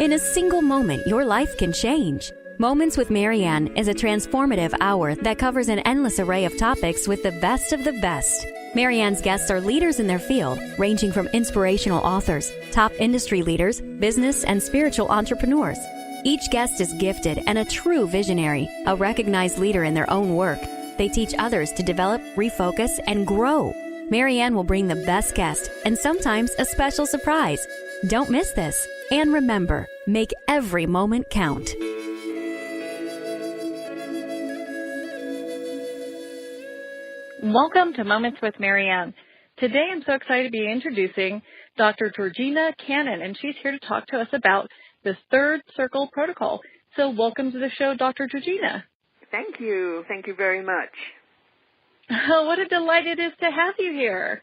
In a single moment, your life can change. Moments with Marianne is a transformative hour that covers an endless array of topics with the best of the best. Marianne's guests are leaders in their field, ranging from inspirational authors, top industry leaders, business and spiritual entrepreneurs. Each guest is gifted and a true visionary, a recognized leader in their own work. They teach others to develop, refocus, and grow. Marianne will bring the best guest and sometimes a special surprise. Don't miss this. And remember, make every moment count. Welcome to Moments with Marianne. Today I'm so excited to be introducing Dr. Georgina Cannon, and she's here to talk to us about this third circle protocol. So welcome to the show, Dr. Georgina. Thank you. Thank you very much. Oh, what a delight it is to have you here.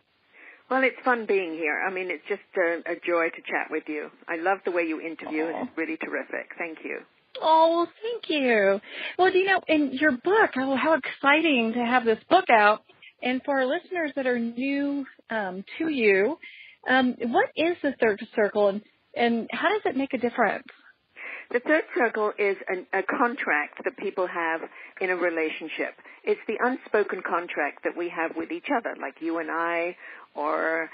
Well, it's fun being here. I mean, it's just a joy to chat with you. I love the way you interview. It's really terrific. Thank you. Oh, well, thank you. Well, you know, in your book, oh, how exciting to have this book out. And for our listeners that are new to you, what is the third circle and how does it make a difference? The third circle is a contract that people have in a relationship. It's the unspoken contract that we have with each other, like you and I, or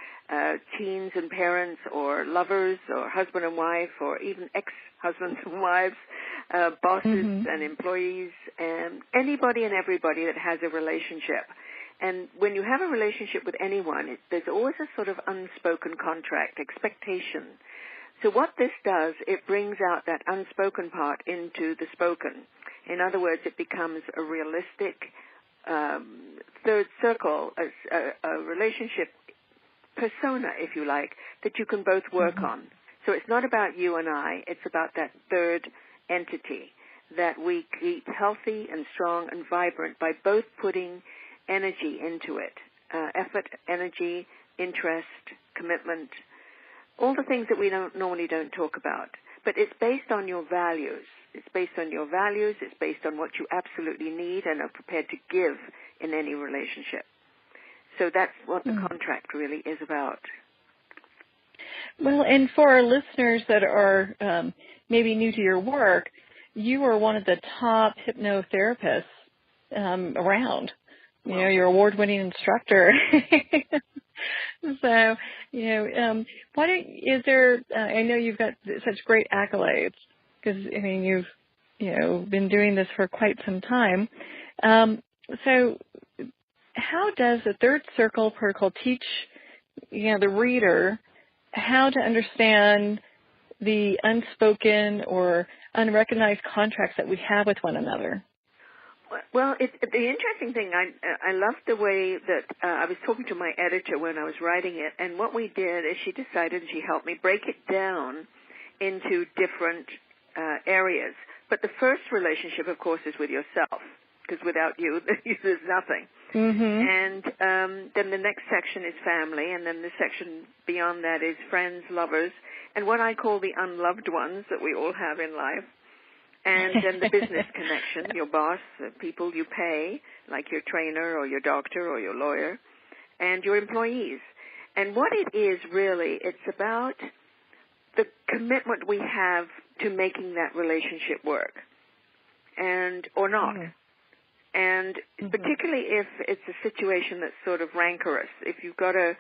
teens and parents, or lovers, or husband and wife, or even ex-husbands and wives, bosses and employees, and anybody and everybody that has a relationship. And when you have a relationship with anyone, there's always a sort of unspoken contract, expectation. So what this does, it brings out that unspoken part into the spoken. In other words, it becomes a realistic third circle, a relationship persona, if you like, that you can both work on. So it's not about you and I, it's about that third entity that we keep healthy and strong and vibrant by both putting energy into it, effort, energy, interest, commitment, all the things that we normally don't talk about. But it's based on your values. It's based on your values. It's based on what you absolutely need and are prepared to give in any relationship. So that's what the contract really is about. Well, and for our listeners that are maybe new to your work, you are one of the top hypnotherapists around. You know, you're an award-winning instructor. So, you know, I know you've got such great accolades because, I mean, you've been doing this for quite some time. So how does the third circle protocol teach, the reader how to understand the unspoken or unrecognized contracts that we have with one another? Well, the interesting thing, I loved the way that I was talking to my editor when I was writing it, and what we did is she decided, and she helped me break it down into different areas. But the first relationship, of course, is with yourself, because without you, there's nothing. And then the next section is family, and then the section beyond that is friends, lovers, and what I call the unloved ones that we all have in life. And then the business connection, your boss, the people you pay, like your trainer or your doctor or your lawyer, and your employees. And what it is really, it's about the commitment we have to making that relationship work, or not. And particularly if it's a situation that's sort of rancorous, if you've got an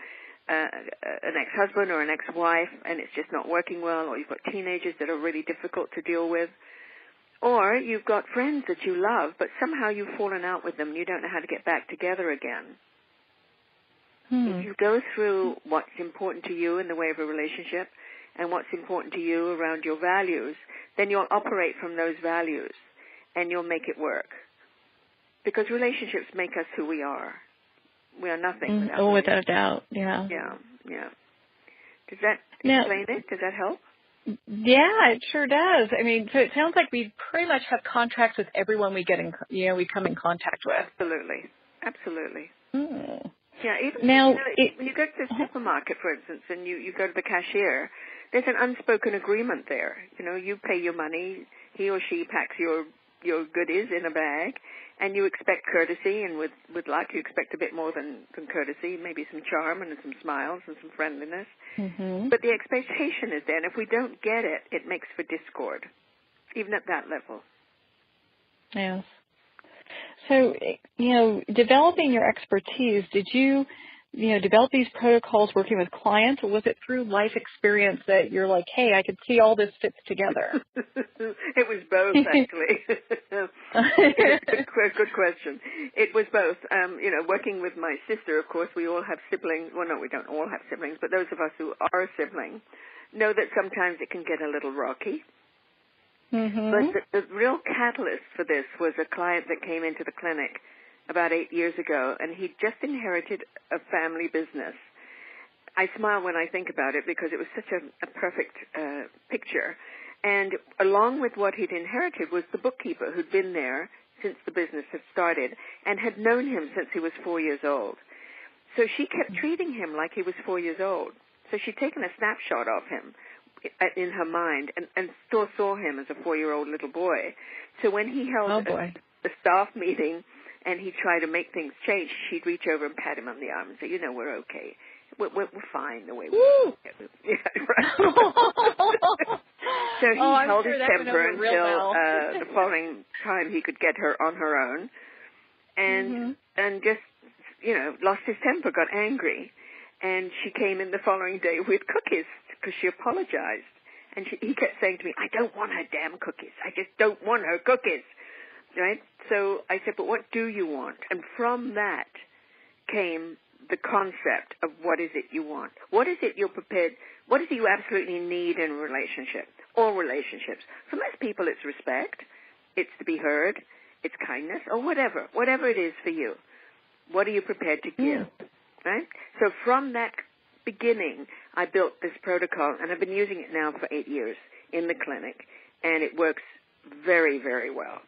ex-husband or an ex-wife and it's just not working well, or you've got teenagers that are really difficult to deal with, or you've got friends that you love, but somehow you've fallen out with them and you don't know how to get back together again. If you go through what's important to you in the way of a relationship and what's important to you around your values, then you'll operate from those values and you'll make it work. Because relationships make us who we are. We are nothing without without a doubt, yeah. Yeah. Does that explain it? Does that help? Yeah, it sure does. I mean, so it sounds like we pretty much have contracts with everyone we we come in contact with. Absolutely. Yeah, even now, when you go to the supermarket, for instance, and you go to the cashier, there's an unspoken agreement there. You pay your money, he or she packs your goodies in a bag, and you expect courtesy, and with luck you expect a bit more than courtesy, maybe some charm and some smiles and some friendliness. Mm-hmm. But the expectation is there, and if we don't get it, it makes for discord, even at that level. Yes. So, developing your expertise, did you develop these protocols working with clients, or was it through life experience that you're like, hey, I could see all this fits together? It was both, actually. Good question. It was both. Working with my sister, of course, we all have siblings. Well, no, we don't all have siblings, but those of us who are siblings know that sometimes it can get a little rocky. Mm-hmm. But the real catalyst for this was a client that came into the clinic about 8 years ago, and he'd just inherited a family business. I smile when I think about it because it was such a perfect picture. And along with what he'd inherited was the bookkeeper who'd been there since the business had started and had known him since he was 4 years old. So she kept treating him like he was 4 years old. So she'd taken a snapshot of him in her mind and still saw him as a 4-year-old little boy. So when he held a staff meeting and he'd try to make things change, she'd reach over and pat him on the arm and say, we're okay. We're fine the way we are. Yeah, right. So he held his temper until the following time he could get her on her own, and just lost his temper, got angry, and she came in the following day with cookies because she apologized, and he kept saying to me, I don't want her damn cookies. I just don't want her cookies, right? So I said, but what do you want? And from that came the concept of what is it you want? What is it you're prepared, what is it you absolutely need in a relationship, or relationships? For most people it's respect, it's to be heard, it's kindness, or whatever it is for you. What are you prepared to give, right? So from that beginning, I built this protocol, and I've been using it now for 8 years in the clinic, and it works very, very well.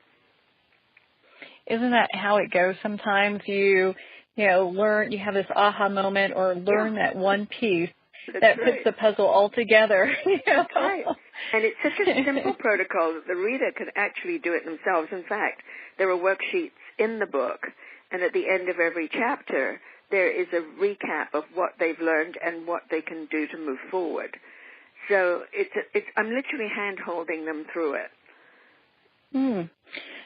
Isn't that how it goes sometimes? You learn, you have this aha moment or learn that one piece that puts the puzzle all together. That's right. And it's such a simple protocol that the reader can actually do it themselves. In fact, there are worksheets in the book, and at the end of every chapter, there is a recap of what they've learned and what they can do to move forward. So I'm literally hand-holding them through it.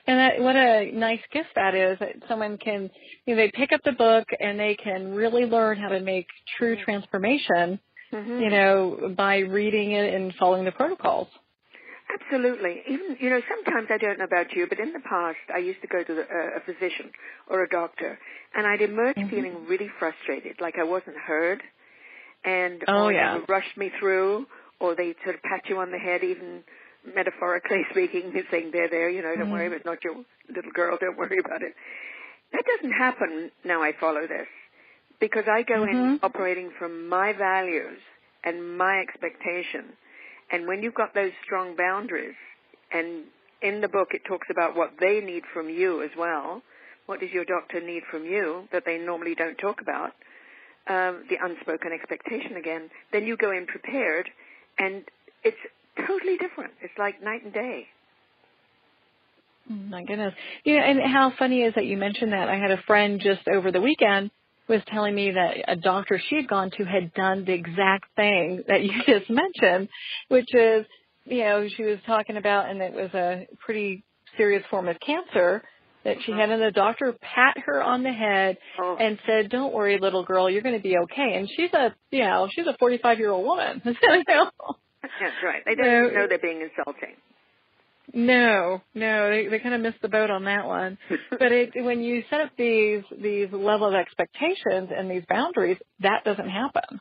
And what a nice gift that is, that someone can, they pick up the book and they can really learn how to make true transformation, by reading it and following the protocols. Absolutely. Even, sometimes, I don't know about you, but in the past, I used to go to a physician or a doctor, and I'd emerge feeling really frustrated, like I wasn't heard, and they rushed me through, or they sort of pat you on the head, even metaphorically speaking, saying, there, don't worry, it's not your little girl, don't worry about it. That doesn't happen now I follow this, because I go in operating from my values and my expectation. And when you've got those strong boundaries, and in the book it talks about what they need from you as well, what does your doctor need from you that they normally don't talk about, the unspoken expectation again, then you go in prepared, and it's totally different. It's like night and day. Oh, my goodness. And how funny is that you mentioned that. I had a friend just over the weekend was telling me that a doctor she had gone to had done the exact thing that you just mentioned, which is, she was talking about, and it was a pretty serious form of cancer that she had, and the doctor pat her on the head and said, don't worry, little girl, you're going to be okay. And she's a 45-year-old woman. That's right. They don't know they're being insulting. No, they kind of missed the boat on that one. But when you set up these level of expectations and these boundaries, that doesn't happen.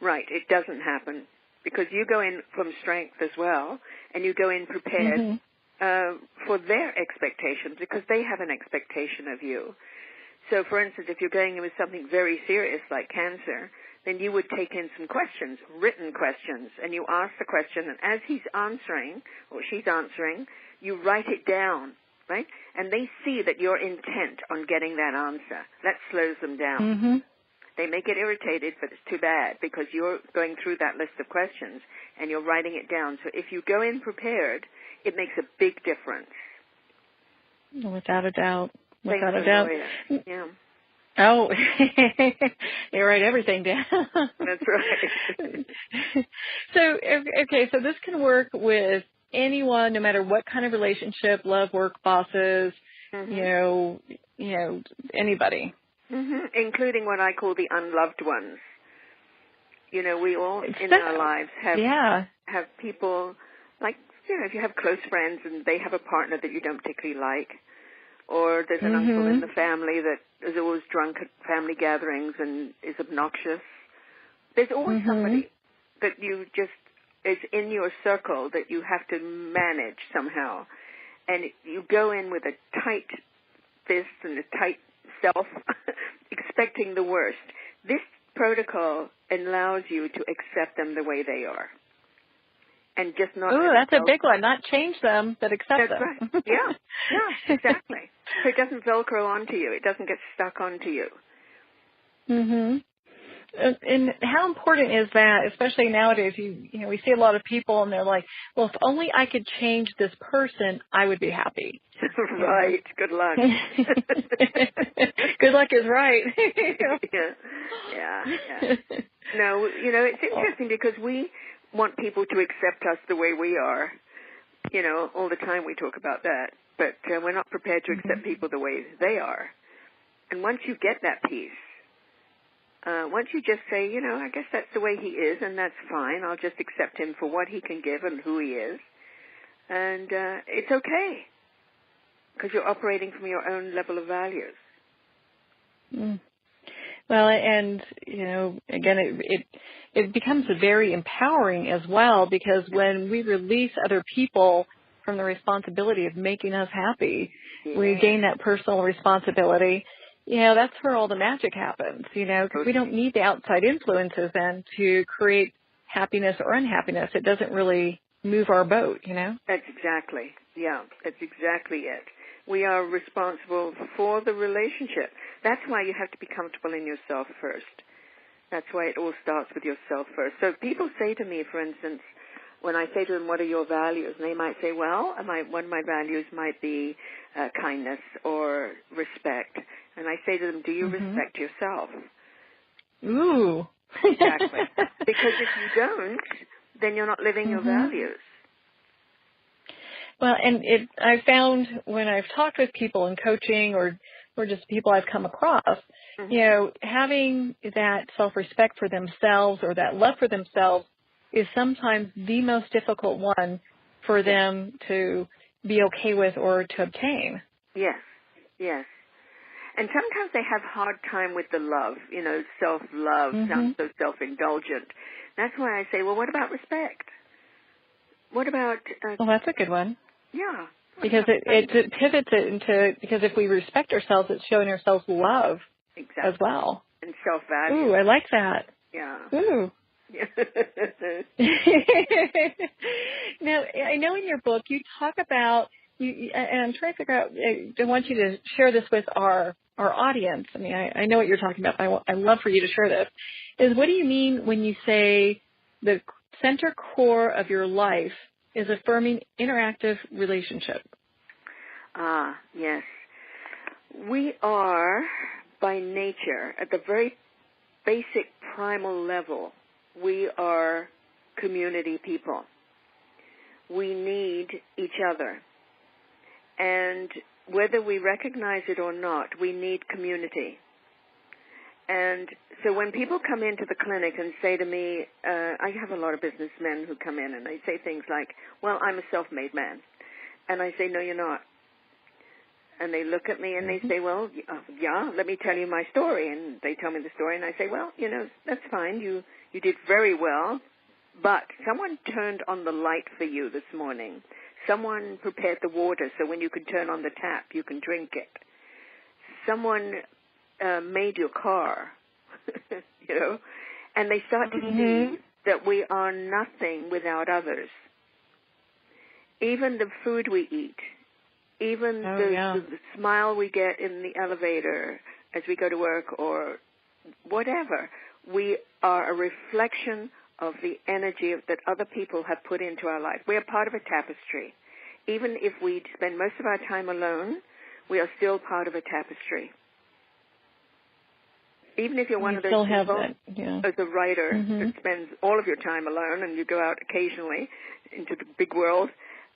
Right, it doesn't happen because you go in from strength as well, and you go in prepared for their expectations because they have an expectation of you. So, for instance, if you're going in with something very serious like cancer, then you would take in some questions, written questions, and you ask the question, and as he's answering, or she's answering, you write it down, right? And they see that you're intent on getting that answer. That slows them down. They may get irritated, but it's too bad because you're going through that list of questions, and you're writing it down. So if you go in prepared, it makes a big difference. Without a doubt. without a doubt. Yeah. Oh, you write everything down. That's right. So, okay, so this can work with anyone, no matter what kind of relationship, love, work, bosses, you know, anybody. Including what I call the unloved ones. You know, we all in our lives have people, like, you know, if you have close friends and they have a partner that you don't particularly like, or there's an uncle in the family that is always drunk at family gatherings and is obnoxious. There's always somebody that you just is in your circle that you have to manage somehow. And you go in with a tight fist and a tight self, expecting the worst. This protocol allows you to accept them the way they are. And just not... Ooh, that's a big one. Not change them, but accept them. That's right. Yeah, exactly. So it doesn't Velcro onto you. It doesn't get stuck onto you. And how important is that, especially nowadays? You know, we see a lot of people and they're like, well, if only I could change this person, I would be happy. Right. Good luck. Good luck is right. Yeah. No, you know, it's interesting because we want people to accept us the way we are. You know, all the time we talk about that. But we're not prepared to accept people the way they are. And once you get that piece, once you just say, you know, I guess that's the way he is, and that's fine. I'll just accept him for what he can give and who he is. And it's okay, because you're operating from your own level of values. Well, and, you know, again, it becomes very empowering as well, because when we release other people from the responsibility of making us happy, we gain that personal responsibility. You know, that's where all the magic happens, you know, because we don't need the outside influences then to create happiness or unhappiness. It doesn't really move our boat, you know? That's exactly it. We are responsible for the relationship. That's why you have to be comfortable in yourself first. That's why it all starts with yourself first. So people say to me, for instance, when I say to them, what are your values? And they might say, well, one of my values might be kindness or respect. And I say to them, do you respect yourself? Ooh. Exactly. Because if you don't, then you're not living your values. Well, and I found when I've talked with people in coaching or just people I've come across, you know, having that self-respect for themselves or that love for themselves is sometimes the most difficult one for them to be okay with or to obtain. Yes. And sometimes they have hard time with the love, you know, self-love, sounds so self-indulgent. That's why I say, well, what about respect? What about... well, that's a good one. Yeah. Because it pivots it into, because if we respect ourselves, it's showing ourselves love as well. And self-value. Ooh, I like that. Yeah. Ooh. Now, I know in your book you talk about, and I'm trying to figure out, I want you to share this with our audience. I mean, I know what you're talking about. I love for you to share this. Is what do you mean when you say the center core of your life is affirming interactive relationship? Yes. We are, by nature, at the very basic primal level, we are community people. We need each other. And whether we recognize it or not, we need community. And so when people come into the clinic and say to me, I have a lot of businessmen who come in and they say things like, well, I'm a self-made man. And I say, no, you're not. And they look at me and they say, well, yeah, let me tell you my story. And they tell me the story and I say, well, you know, that's fine. You did very well. But someone turned on the light for you this morning. Someone prepared the water so when you can turn on the tap, you can drink it. Someone made your car, you know, and they start to see that we are nothing without others. Even the food we eat, even the smile we get in the elevator as we go to work or whatever, we are a reflection of the energy that other people have put into our life. We are part of a tapestry. Even if we spend most of our time alone, we are still part of a tapestry. Even if you're one of those still have people, that, yeah. as a writer Mm-hmm. that spends all of your time alone and you go out occasionally into the big world,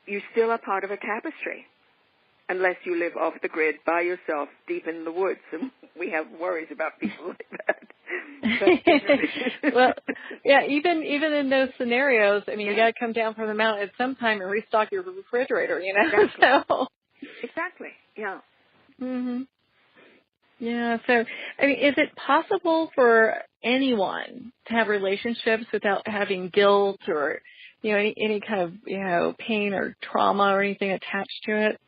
you still are part of a tapestry. Unless you live off the grid by yourself deep in the woods. And we have worries about people like that. Well, yeah, even in those scenarios, I mean, you got to come down from the mountain at some time and restock your refrigerator, you know? Exactly. So. Exactly, yeah. Mhm. Yeah, so, I mean, is it possible for anyone to have relationships without having guilt or, you know, any kind of, you know, pain or trauma or anything attached to it?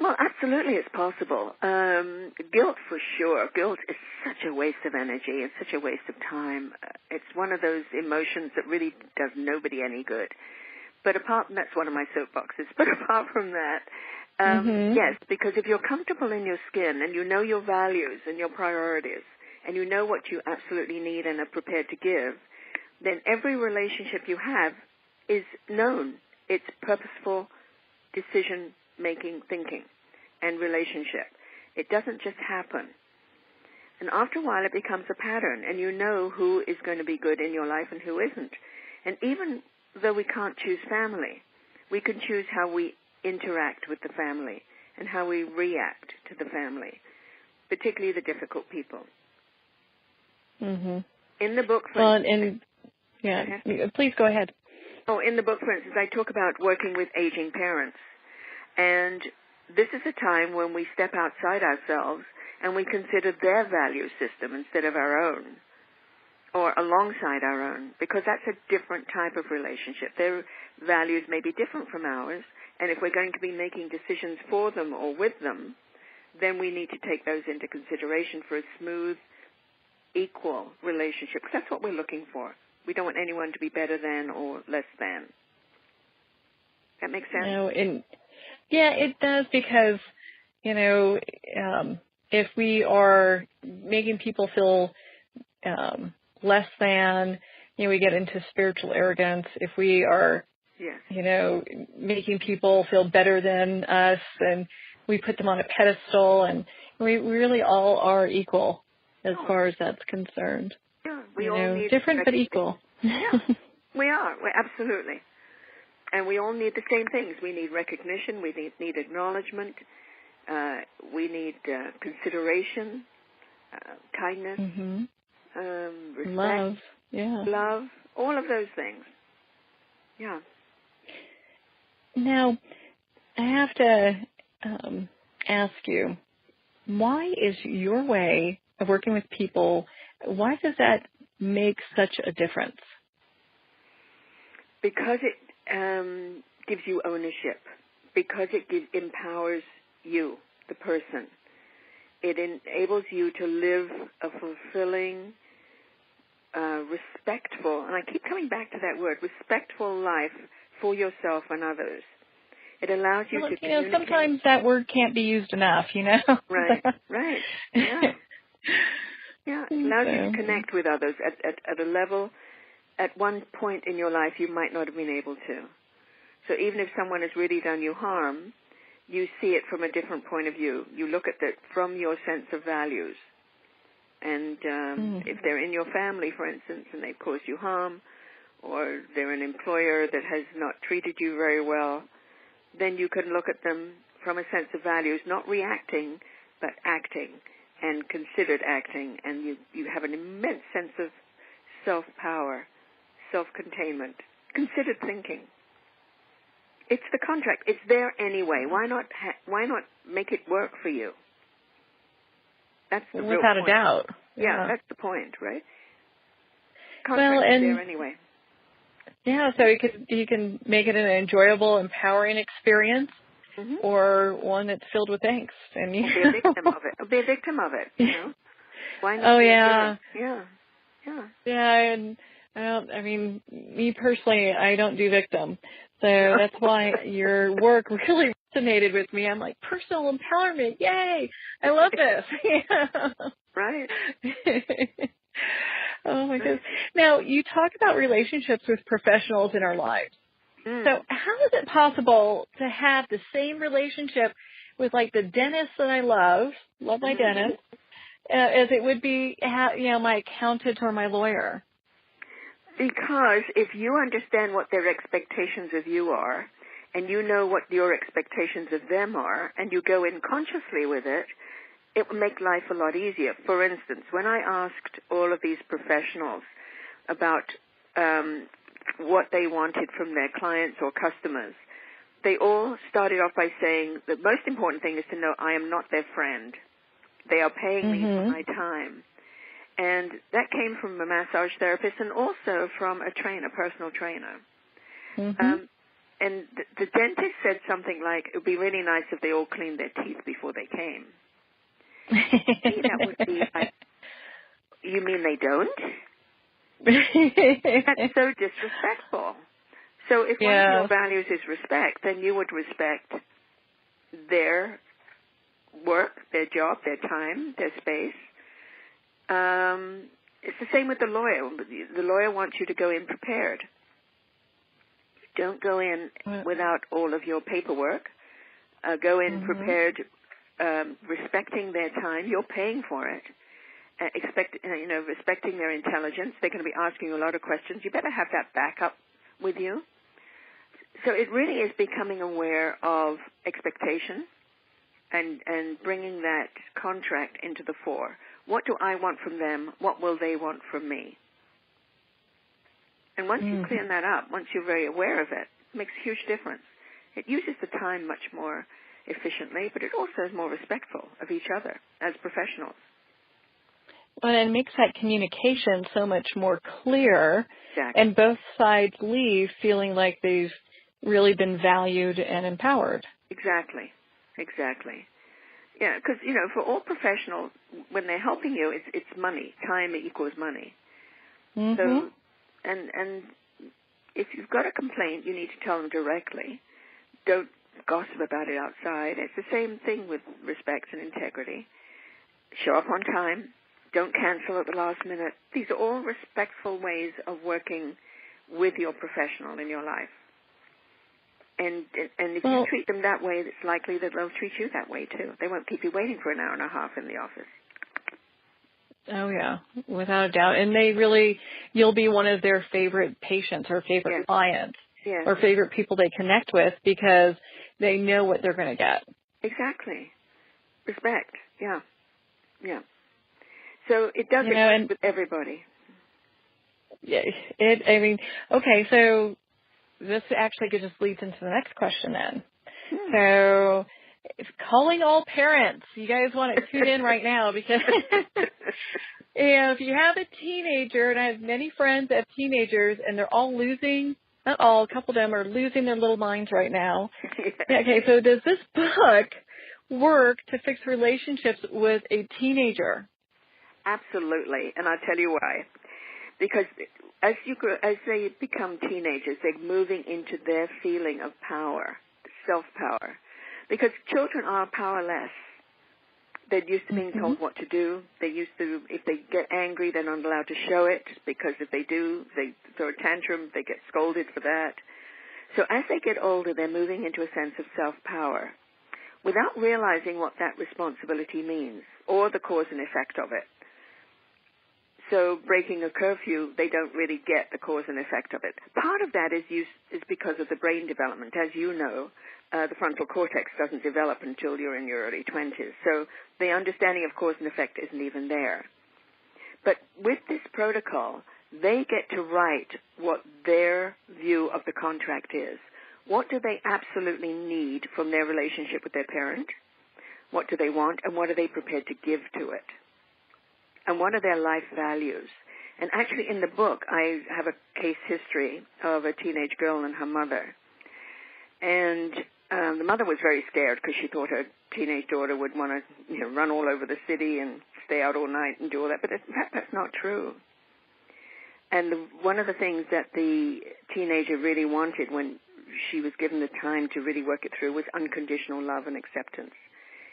Well, absolutely it's possible. Guilt for sure. Guilt is such a waste of energy. It's such a waste of time. It's one of those emotions that really does nobody any good. But that's one of my soapboxes. But apart from that, yes, because if you're comfortable in your skin and you know your values and your priorities and you know what you absolutely need and are prepared to give, then every relationship you have is known. It's purposeful decision-making, thinking, and relationship. It doesn't just happen. And after a while, it becomes a pattern, and you know who is going to be good in your life and who isn't. And even though we can't choose family, we can choose how we interact with the family and how we react to the family, particularly the difficult people. Mm-hmm. In the book, for instance, please go ahead. Oh, in the book, for instance, I talk about working with aging parents. And this is a time when we step outside ourselves and we consider their value system instead of our own, or alongside our own, because that's a different type of relationship. Their values may be different from ours, and if we're going to be making decisions for them or with them, then we need to take those into consideration for a smooth, equal relationship, because that's what we're looking for. We don't want anyone to be better than or less than. That makes sense? No, yeah, it does, because, you know, if we are making people feel less than, you know, we get into spiritual arrogance. If we are, you know, making people feel better than us, and we put them on a pedestal, and we really all are equal as far as that's concerned. Yeah, we all need different but equal. Yeah, we are. We're absolutely. And we all need the same things. We need recognition. We need acknowledgement. We need consideration, kindness, respect, love. Yeah. Love, all of those things. Yeah. Now, I have to ask you, why is your way of working with people, why does that make such a difference? Because it gives you ownership, because it empowers you, the person. It enables you to live a fulfilling, respectful, and I keep coming back to that word, respectful life for yourself and others. It allows you to communicate. Sometimes that word can't be used enough, Right, right. Yeah. Yeah, it allows you to connect with others at a level, at one point in your life you might not have been able to. So even if someone has really done you harm, you see it from a different point of view. You look at it from your sense of values. And if they're in your family, for instance, and they've caused you harm, or they're an employer that has not treated you very well, then you can look at them from a sense of values, not reacting, but acting, and considered acting, and you have an immense sense of self-power, self-containment, considered thinking. It's the contract. It's there anyway. Why not make it work for you? That's the real without point. A doubt. Yeah, that's the point, right? Contract is there anyway. Yeah, so you can make it an enjoyable, empowering experience, or one that's filled with angst. And be a victim of it. Be a victim of it. You know? Why not? Oh yeah. Yeah. Yeah, and I mean, me personally, I don't do victim, so that's why your work really resonated with me. I'm like, personal empowerment, yay! I love this. Right. Oh my goodness. Now, you talk about relationships with professionals in our lives. So how is it possible to have the same relationship with like the dentist that I love my dentist, as it would be, my accountant or my lawyer. Because if you understand what their expectations of you are, and you know what your expectations of them are, and you go in consciously with it, it will make life a lot easier. For instance, when I asked all of these professionals about what they wanted from their clients or customers, they all started off by saying the most important thing is to know I am not their friend. They are paying me for my time. And that came from a massage therapist and also from a personal trainer. And the dentist said something like, it would be really nice if they all cleaned their teeth before they came. That would be like, you mean they don't? That's so disrespectful. So if one of your values is respect, then you would respect their work, their job, their time, their space. It's the same with the lawyer. The lawyer wants you to go in prepared. Don't go in without all of your paperwork. Go in prepared, respecting their time. You're paying for it. Respecting their intelligence. They're going to be asking you a lot of questions. You better have that backup with you. So it really is becoming aware of expectation and bringing that contract into the fore. What do I want from them? What will they want from me? And once you clean that up, once you're very aware of it, it makes a huge difference. It uses the time much more efficiently, but it also is more respectful of each other as professionals. Well, and it makes that communication so much more clear, and both sides leave feeling like they've really been valued and empowered. Exactly. Yeah, because, for all professionals, when they're helping you, it's money. Time equals money. So, and if you've got a complaint, you need to tell them directly. Don't gossip about it outside. It's the same thing with respect and integrity. Show up on time. Don't cancel at the last minute. These are all respectful ways of working with your professional in your life. And if you treat them that way, it's likely that they'll treat you that way, too. They won't keep you waiting for an hour and a half in the office. Oh, yeah, without a doubt. And you'll be one of their favorite patients or favorite clients or favorite people they connect with because they know what they're going to get. Exactly. Respect, yeah. So it does it with everybody. Yeah, okay, so this actually just leads into the next question then. So calling all parents. You guys want to tune in right now because if you have a teenager, and I have many friends that have teenagers, and they're all not all, a couple of them are losing their little minds right now. Okay, so does this book work to fix relationships with a teenager? Absolutely, and I'll tell you why. Because as they become teenagers, they're moving into their feeling of power, self-power. Because children are powerless. They're used to being told what to do. They're used to, if they get angry, they're not allowed to show it, because if they do, they throw a tantrum, they get scolded for that. So as they get older, they're moving into a sense of self-power without realizing what that responsibility means or the cause and effect of it. So breaking a curfew, they don't really get the cause and effect of it. Part of that is because of the brain development. As you know, the frontal cortex doesn't develop until you're in your early 20s. So the understanding of cause and effect isn't even there. But with this protocol, they get to write what their view of the contract is. What do they absolutely need from their relationship with their parent? What do they want, and what are they prepared to give to it? And what are their life values? And actually in the book, I have a case history of a teenage girl and her mother. And the mother was very scared because she thought her teenage daughter would want to run all over the city and stay out all night and do all that. But in fact, that's not true. And one of the things that the teenager really wanted when she was given the time to really work it through was unconditional love and acceptance.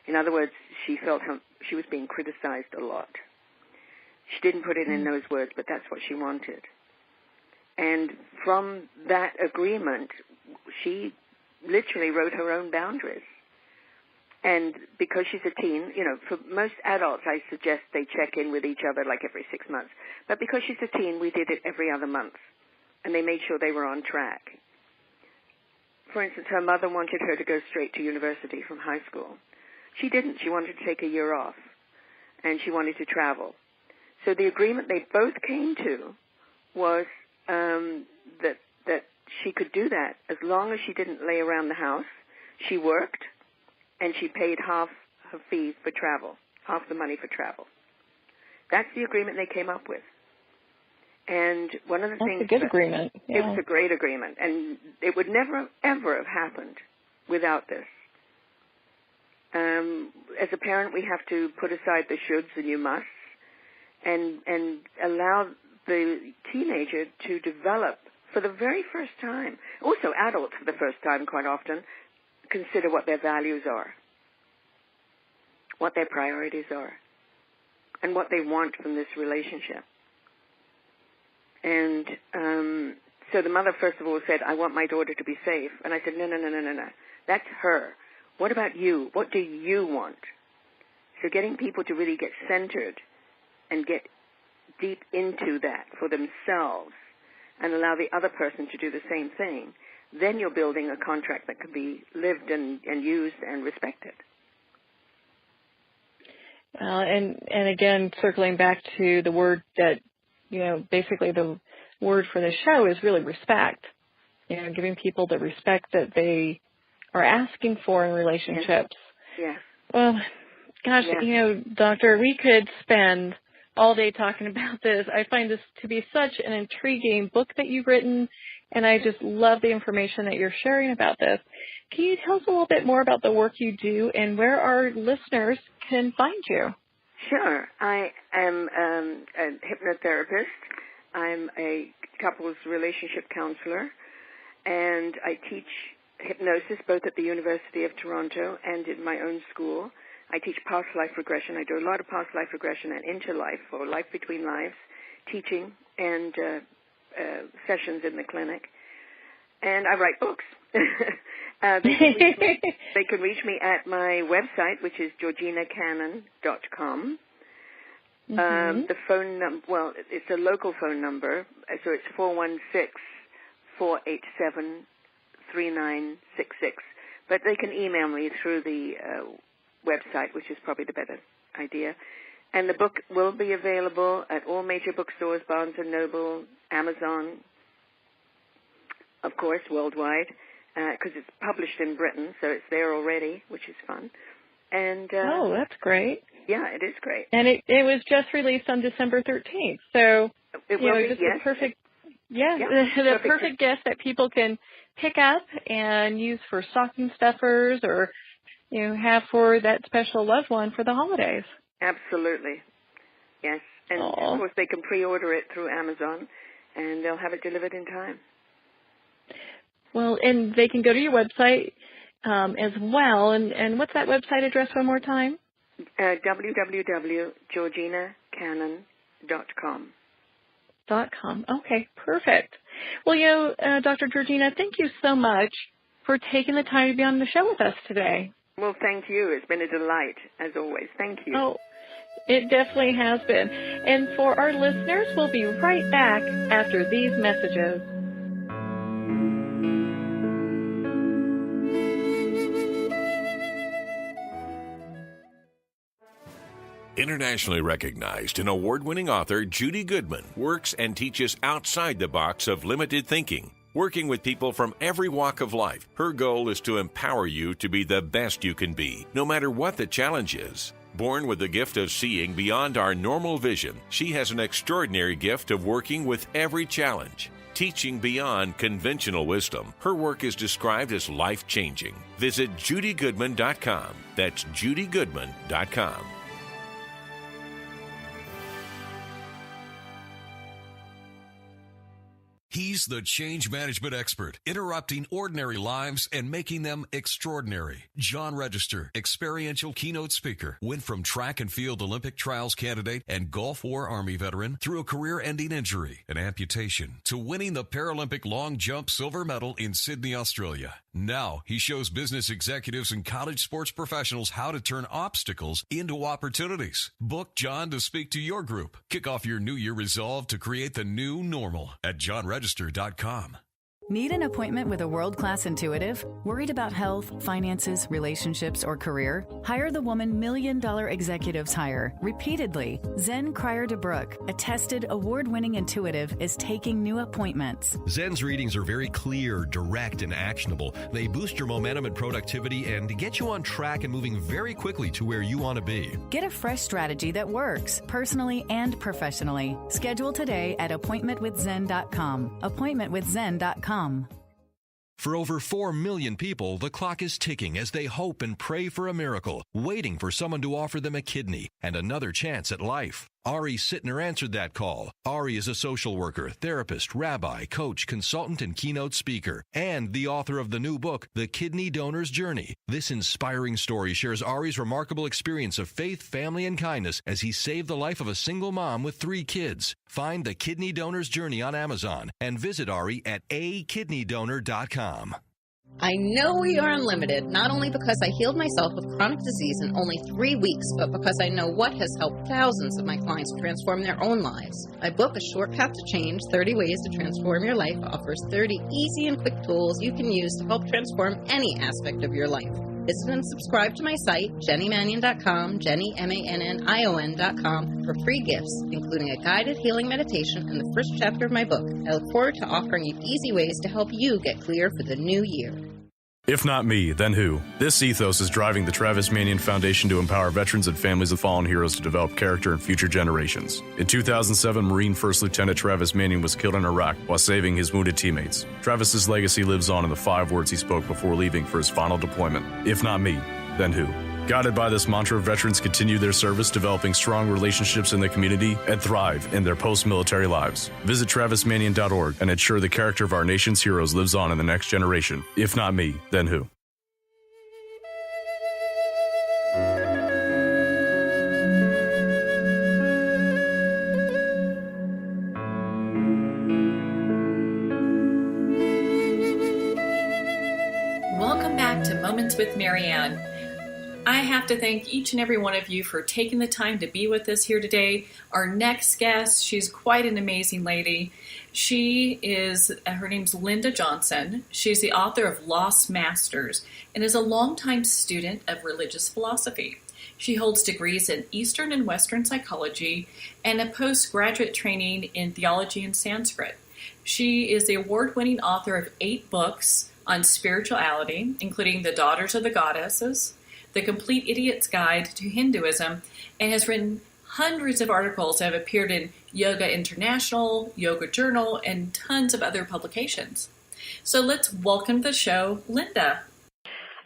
In other words, she felt she was being criticized a lot. She didn't put it in those words, but that's what she wanted. And from that agreement, she literally wrote her own boundaries. And because she's a teen, for most adults, I suggest they check in with each other like every 6 months. But because she's a teen, we did it every other month. And they made sure they were on track. For instance, her mother wanted her to go straight to university from high school. She didn't. She wanted to take a year off. And she wanted to travel. So the agreement they both came to was that she could do that as long as she didn't lay around the house. She worked, and she paid half her fee for travel, half the money for travel. That's the agreement they came up with. And one of the things... That's a good agreement. Yeah. It was a great agreement, and it would never, ever have happened without this. As a parent, we have to put aside the shoulds and you musts and allow the teenager to develop for the very first time, also adults for the first time quite often, consider what their values are, what their priorities are, and what they want from this relationship. And so the mother, first of all, said, I want my daughter to be safe. And I said, no. That's her. What about you? What do you want? So getting people to really get centered and get deep into that for themselves and allow the other person to do the same thing, then you're building a contract that can be lived and used and respected. And again, circling back to the word that, basically the word for the show is really respect. Giving people the respect that they are asking for in relationships. Yes. Well, gosh, yes. Doctor, we could spend all day talking about this. I find this to be such an intriguing book that you've written, and I just love the information that you're sharing about this. Can you tell us a little bit more about the work you do and where our listeners can find you? Sure. I am a hypnotherapist. I'm a couples relationship counselor, and I teach hypnosis both at the University of Toronto and in my own school. I teach past life regression. I do a lot of past life regression and interlife, or life between lives, teaching and sessions in the clinic. And I write books. They can reach me at my website, which is georginacannon.com. Mm-hmm. The phone number, well, it's a local phone number, so it's 416-487-3966. But they can email me through the website, which is probably the better idea. And the book will be available at all major bookstores, Barnes & Noble, Amazon, of course, worldwide, because it's published in Britain, so it's there already, which is fun. And oh, that's great. Yeah, it is great. And it was just released on December 13th, so it will be, just yes. the perfect, the perfect gift that people can pick up and use for stocking stuffers or have for that special loved one for the holidays. Absolutely, yes. And of course, they can pre-order it through Amazon, and they'll have it delivered in time. Well, and they can go to your website as well. And what's that website address one more time? www.georginacannon.com. .com. Okay, perfect. Well, Dr. Georgina, thank you so much for taking the time to be on the show with us today. Well, thank you. It's been a delight, as always. Thank you. Oh, it definitely has been. And for our listeners, we'll be right back after these messages. Internationally recognized and award-winning author Judy Goodman works and teaches outside the box of limited thinking. Working with people from every walk of life, her goal is to empower you to be the best you can be, no matter what the challenge is. Born with the gift of seeing beyond our normal vision, she has an extraordinary gift of working with every challenge. Teaching beyond conventional wisdom, her work is described as life-changing. Visit judygoodman.com. That's judygoodman.com. He's the change management expert, interrupting ordinary lives and making them extraordinary. John Register, experiential keynote speaker, went from track and field Olympic trials candidate and Gulf War Army veteran through a career-ending injury, an amputation, to winning the Paralympic long jump silver medal in Sydney, Australia. Now he shows business executives and college sports professionals how to turn obstacles into opportunities. Book John to speak to your group. Kick off your new year resolved to create the new normal at johnregister.com. Need an appointment with a world-class intuitive? Worried about health, finances, relationships, or career? Hire the woman $1 Million Executives hire repeatedly. Zen Cryer DeBrook, a tested, award-winning intuitive, is taking new appointments. Zen's readings are very clear, direct, and actionable. They boost your momentum and productivity and get you on track and moving very quickly to where you want to be. Get a fresh strategy that works, personally and professionally. Schedule today at appointmentwithzen.com. Appointmentwithzen.com. For over 4 million people, the clock is ticking as they hope and pray for a miracle, waiting for someone to offer them a kidney and another chance at life. Ari Sittner answered that call. Ari is a social worker, therapist, rabbi, coach, consultant, and keynote speaker, and the author of the new book, The Kidney Donor's Journey. This inspiring story shares Ari's remarkable experience of faith, family, and kindness as he saved the life of a single mom with 3 kids. Find The Kidney Donor's Journey on Amazon and visit Ari at akidneydonor.com. I know we are unlimited, not only because I healed myself of chronic disease in only 3 weeks, but because I know what has helped thousands of my clients transform their own lives. My book, A Short Path to Change, 30 Ways to Transform Your Life, offers 30 easy and quick tools you can use to help transform any aspect of your life. Visit and subscribe to my site, JennyMannion.com, JennyMannion.com, for free gifts, including a guided healing meditation and the first chapter of my book. I look forward to offering you easy ways to help you get clear for the new year. If not me, then who? This ethos is driving the Travis Manion Foundation to empower veterans and families of fallen heroes to develop character in future generations. In 2007, Marine First Lieutenant Travis Manion was killed in Iraq while saving his wounded teammates. Travis's legacy lives on in the 5 words he spoke before leaving for his final deployment. If not me, then who? Guided by this mantra, veterans continue their service, developing strong relationships in the community, and thrive in their post-military lives. Visit TravisManion.org and ensure the character of our nation's heroes lives on in the next generation. If not me, then who? Welcome back to Moments with Marianne. I have to thank each and every one of you for taking the time to be with us here today. Our next guest, she's quite an amazing lady. Her name's Linda Johnsen. She's the author of Lost Masters and is a longtime student of religious philosophy. She holds degrees in Eastern and Western psychology and a postgraduate training in theology and Sanskrit. She is the award-winning author of 8 books on spirituality, including The Daughters of the Goddesses, The Complete Idiot's Guide to Hinduism, and has written hundreds of articles that have appeared in Yoga International, Yoga Journal, and tons of other publications. So let's welcome to the show, Linda.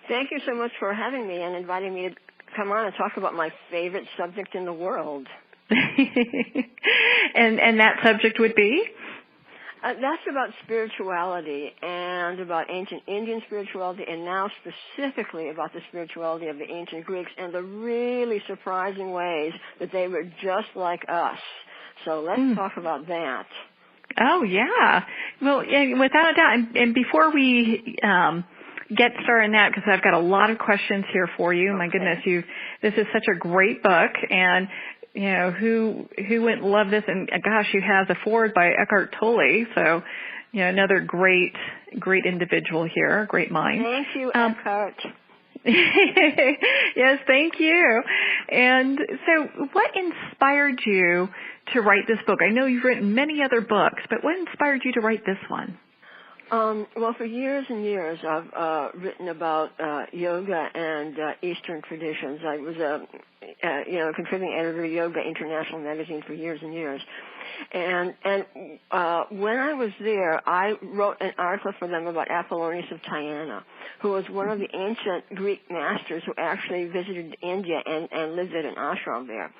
Thank you so much for having me and inviting me to come on and talk about my favorite subject in the world. And that subject would be? That's about spirituality and about ancient Indian spirituality and now specifically about the spirituality of the ancient Greeks and the really surprising ways that they were just like us. So let's talk about that. Oh, yeah. Well, yeah, without a doubt. And before we get started on that, because I've got a lot of questions here for you. Okay. My goodness, this is such a great book, and you know, who wouldn't love this? And gosh, you have the foreword by Eckhart Tolle, so you know, another great individual here, great mind. Thank you, Eckhart. Yes, thank you. And so, what inspired you to write this book? I know you've written many other books, but what inspired you to write this one? Well, for years and years, I've written about yoga and Eastern traditions. I was a contributing editor of Yoga International magazine for years and years. And when I was there, I wrote an article for them about Apollonius of Tyana, who was one of the ancient Greek masters who actually visited India and lived at an ashram there.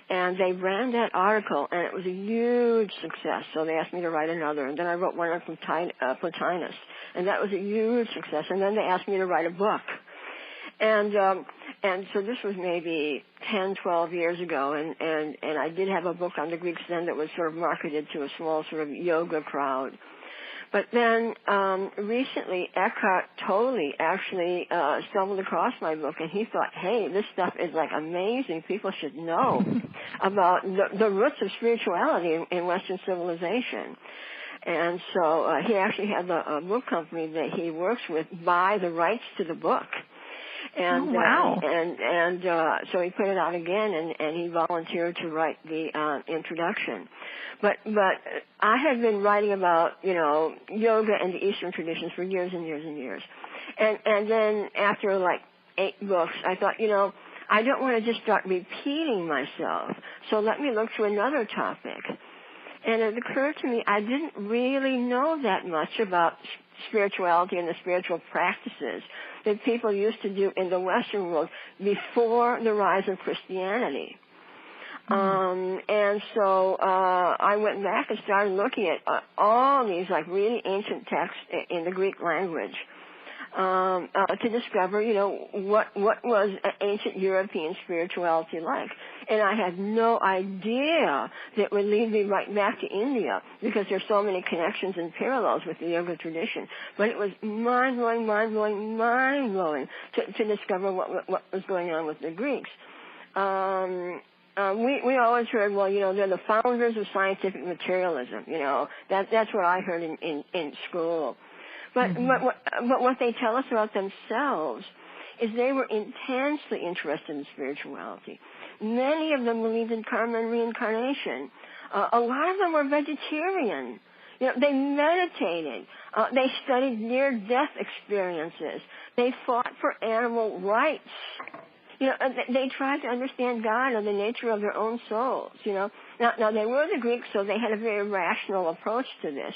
And they ran that article, and it was a huge success. So they asked me to write another. And then I wrote one on Plotinus, and that was a huge success. And then they asked me to write a book. And so this was maybe 10, 12 years ago, and I did have a book on the Greeks then that was sort of marketed to a small sort of yoga crowd. But then recently, Eckhart Tolle actually stumbled across my book, and he thought, hey, this stuff is like amazing. People should know about the roots of spirituality in Western civilization. And so he actually had a book company that he works with buy the rights to the book. And, wow. So he put it out again, and he volunteered to write the introduction. But I had been writing about, yoga and the Eastern traditions for years and years and years. And then after like 8 books, I thought, I don't want to just start repeating myself. So let me look to another topic. And it occurred to me I didn't really know that much about spirituality and the spiritual practices that people used to do in the Western world before the rise of Christianity. And so I went back and started looking at all these like really ancient texts in the Greek language to discover, what was ancient European spirituality like. And I had no idea that would lead me right back to India because there's so many connections and parallels with the yoga tradition. But it was mind-blowing to discover what was going on with the Greeks. We always heard, well, they're the founders of scientific materialism. That's what I heard in school. But what they tell us about themselves is they were intensely interested in spirituality. Many of them believed in karma and reincarnation. A lot of them were vegetarian. They meditated. They studied near-death experiences. They fought for animal rights. They tried to understand God and the nature of their own souls. Now they were the Greeks, so they had a very rational approach to this.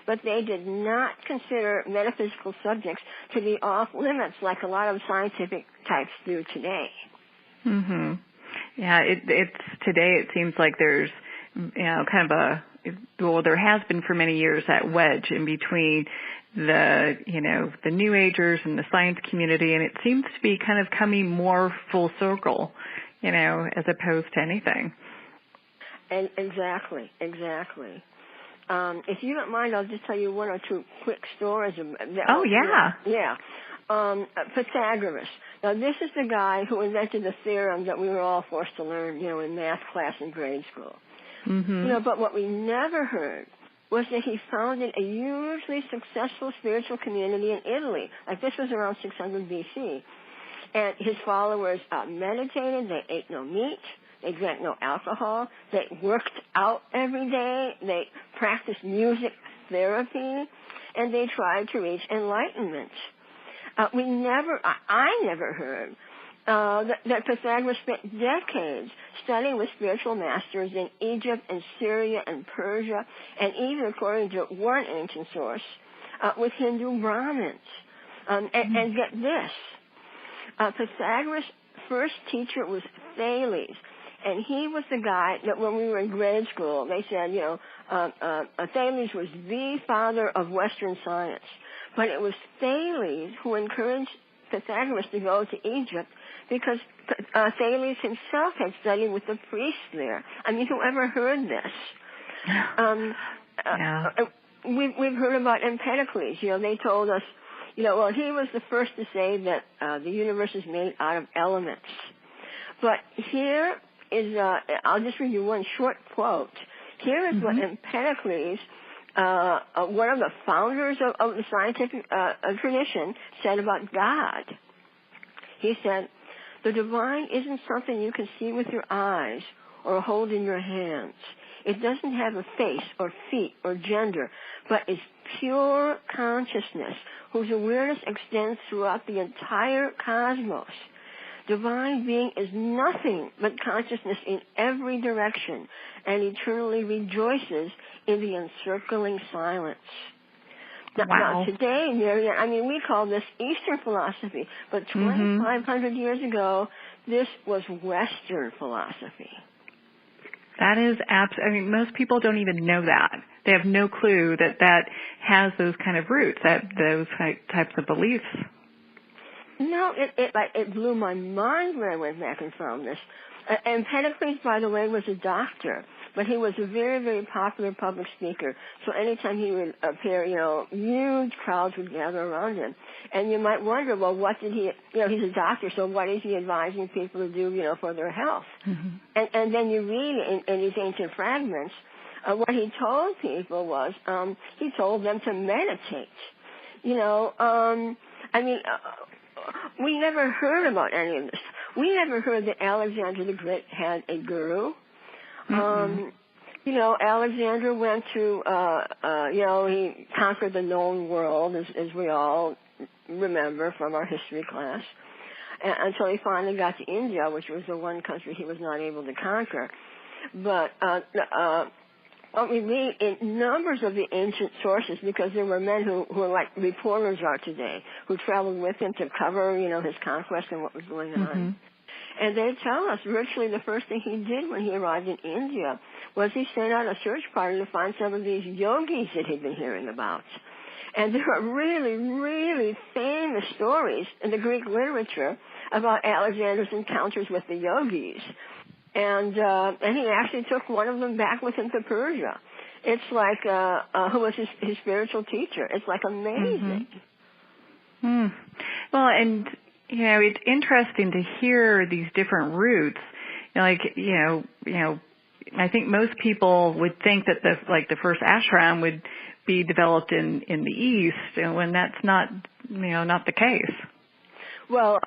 But they did not consider metaphysical subjects to be off limits like a lot of scientific types do today. Mhm. Yeah, it's today it seems like there's kind of there has been for many years that wedge in between the the New Agers and the science community, and it seems to be kind of coming more full circle, as opposed to anything. And exactly. If you don't mind, I'll just tell you 1 or 2 quick stories. Yeah. Pythagoras. Now, this is the guy who invented the theorem that we were all forced to learn, in math class in grade school. Mm-hmm. But what we never heard was that he founded a hugely successful spiritual community in Italy. Like, this was around 600 B.C. And his followers meditated. They ate no meat. They drank no alcohol. They worked out every day. They practiced music therapy. And they tried to reach enlightenment. I never heard that Pythagoras spent decades studying with spiritual masters in Egypt and Syria and Persia, and even, according to one ancient source, with Hindu Brahmins. And get this, Pythagoras' first teacher was Thales, and he was the guy that when we were in grade school, they said, Thales was the father of Western science. But it was Thales who encouraged Pythagoras to go to Egypt because Thales himself had studied with the priests there. I mean, whoever heard this? We've heard about Empedocles. They told us, he was the first to say that the universe is made out of elements. But here is, I'll just read you one short quote. Here is what Empedocles, one of the founders of the scientific tradition, said about God. He said, "The divine isn't something you can see with your eyes or hold in your hands. It doesn't have a face or feet or gender, but is pure consciousness whose awareness extends throughout the entire cosmos. divine being is nothing but consciousness in every direction and eternally rejoices in the encircling silence. Now today, Marianne, I mean, we call this Eastern philosophy, but 2,500 years ago, this was Western philosophy. That is I mean, most people don't even know that. They have no clue that has those kind of roots, those types of beliefs. No, it blew my mind when I went back and found this. Empedocles, by the way, was a doctor, but he was a very, very popular public speaker. So anytime he would appear, huge crowds would gather around him. And you might wonder, well, what did he, he's a doctor, so what is he advising people to do, for their health? Mm-hmm. And then you read in these ancient fragments, what he told people was, he told them to meditate. We never heard about any of this. We never heard that Alexander the Great had a guru. Alexander went to, he conquered the known world, as we all remember from our history class, until he finally got to India, which was the one country he was not able to conquer. But what we read in numbers of the ancient sources, because there were men who were like reporters are today, who traveled with him to cover, his conquest and what was going on. And they tell us virtually the first thing he did when he arrived in India was he sent out a search party to find some of these yogis that he'd been hearing about. And there are really, really famous stories in the Greek literature about Alexander's encounters with the yogis. And he actually took one of them back with him to Persia. It's like, who was his spiritual teacher. It's like amazing. Well, and, it's interesting to hear these different roots. I think most people would think that the first ashram would be developed in the East, when that's not the case. Well,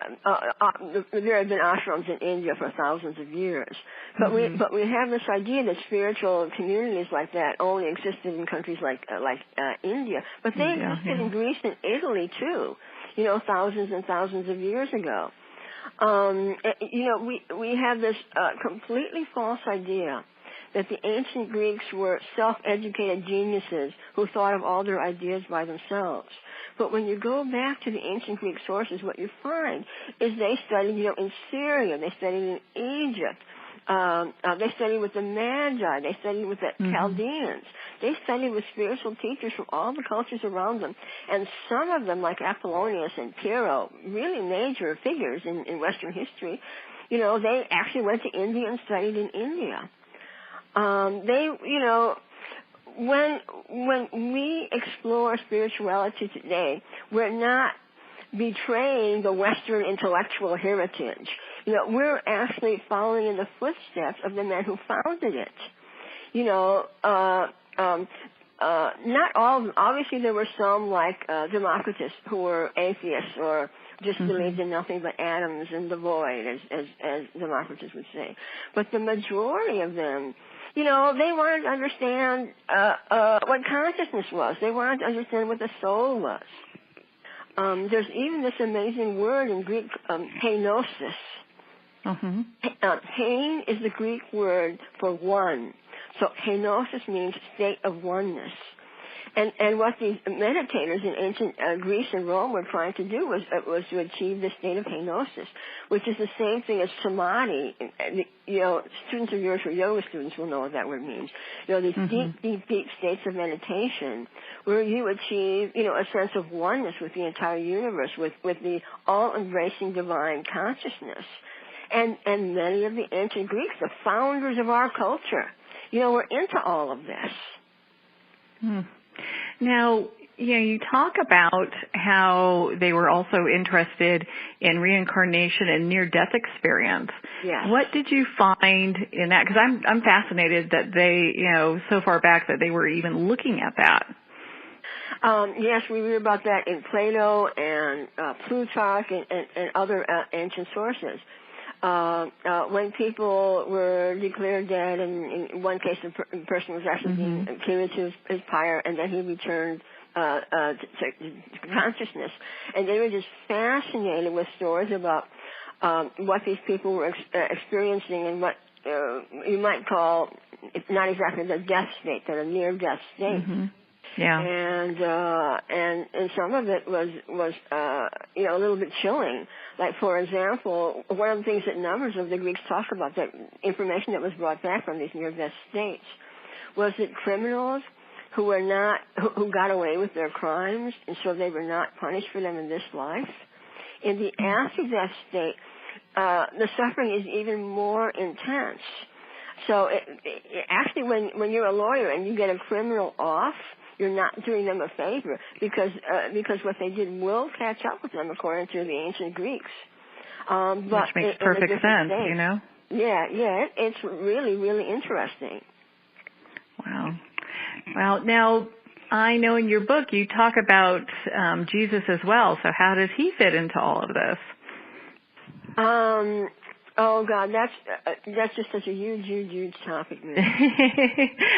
there have been ashrams in India for thousands of years, but we have this idea that spiritual communities like that only existed in countries like India, but they existed in Greece and Italy too, thousands and thousands of years ago. We have this completely false idea that the ancient Greeks were self-educated geniuses who thought of all their ideas by themselves. But when you go back to the ancient Greek sources, what you find is they studied, in Syria, they studied in Egypt, they studied with the Magi, they studied with the Chaldeans, they studied with spiritual teachers from all the cultures around them, and some of them, like Apollonius and Pyrrho, really major figures in Western history, they actually went to India and studied in India. When we explore spirituality today, we're not betraying the Western intellectual heritage. We're actually following in the footsteps of the men who founded it. Not all of them. Obviously, there were some like Democritus who were atheists or just believed in nothing but atoms and the void, as Democritus would say. But the majority of them, they wanted to understand what consciousness was. They wanted to understand what the soul was. There's even this amazing word in Greek, heinosis. Hein is the Greek word for one. So heinosis means state of oneness. And what these meditators in ancient Greece and Rome were trying to do was to achieve the state of heinosis, which is the same thing as samadhi. Students of yours who are yoga students will know what that word means. These deep states of meditation where you achieve, a sense of oneness with the entire universe, with the all-embracing divine consciousness. And many of the ancient Greeks, the founders of our culture, were into all of this. Now, you talk about how they were also interested in reincarnation and near-death experience. Yes. What did you find in that? Because I'm fascinated that they, so far back that they were even looking at that. Yes, we read about that in Plato and Plutarch and other ancient sources. When people were declared dead, and in one case the person was actually being carried to his pyre, and then he returned to consciousness. And they were just fascinated with stories about what these people were experiencing and what you might call, it's not exactly the death state, but a near-death state. Mm-hmm. Yeah. And some of it was a little bit chilling. Like, for example, one of the things that numbers of the Greeks talk about, that information that was brought back from these near-death states, was that criminals who got away with their crimes, and so they were not punished for them in this life, in the after-death state, the suffering is even more intense. So actually, when you're a lawyer and you get a criminal off, you're not doing them a favor, because what they did will catch up with them, according to the ancient Greeks. Which makes perfect sense, state. you know? Yeah, it's really, really interesting. Wow. Well, now, I know in your book you talk about Jesus as well, so how does he fit into all of this? Oh God, that's just such a huge topic, man.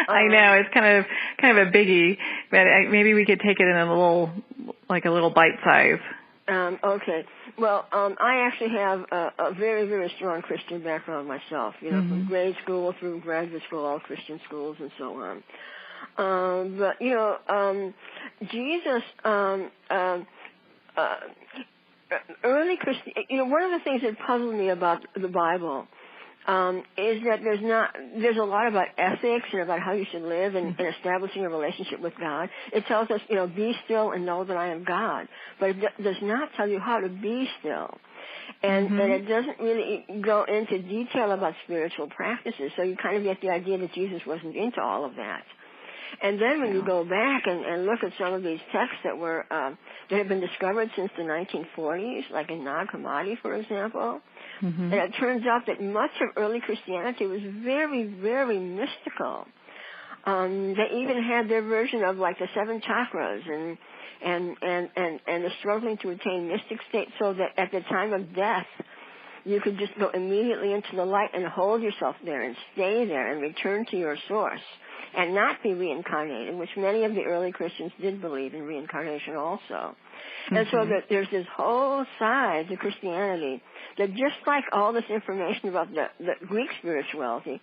I know, it's kind of a biggie, but maybe we could take it in a little bite size. Okay. Well, I actually have a very, very strong Christian background myself. From grade school through graduate school, all Christian schools, and so on. But Jesus. Early Christian, one of the things that puzzled me about the Bible is that there's a lot about ethics and about how you should live and establishing a relationship with God. It tells us, be still and know that I am God, but it does not tell you how to be still. And it doesn't really go into detail about spiritual practices, so you kind of get the idea that Jesus wasn't into all of that. And then when you go back and look at some of these texts that have been discovered since the 1940s, like in Nag Hammadi, for example, and it turns out that much of early Christianity was very, very mystical. They even had their version of like the 7 chakras and the struggling to attain mystic state, so that at the time of death, you could just go immediately into the light and hold yourself there and stay there and return to your source and not be reincarnated, which many of the early Christians did believe in reincarnation also. And so that there's this whole side to Christianity that, just like all this information about the Greek spirituality,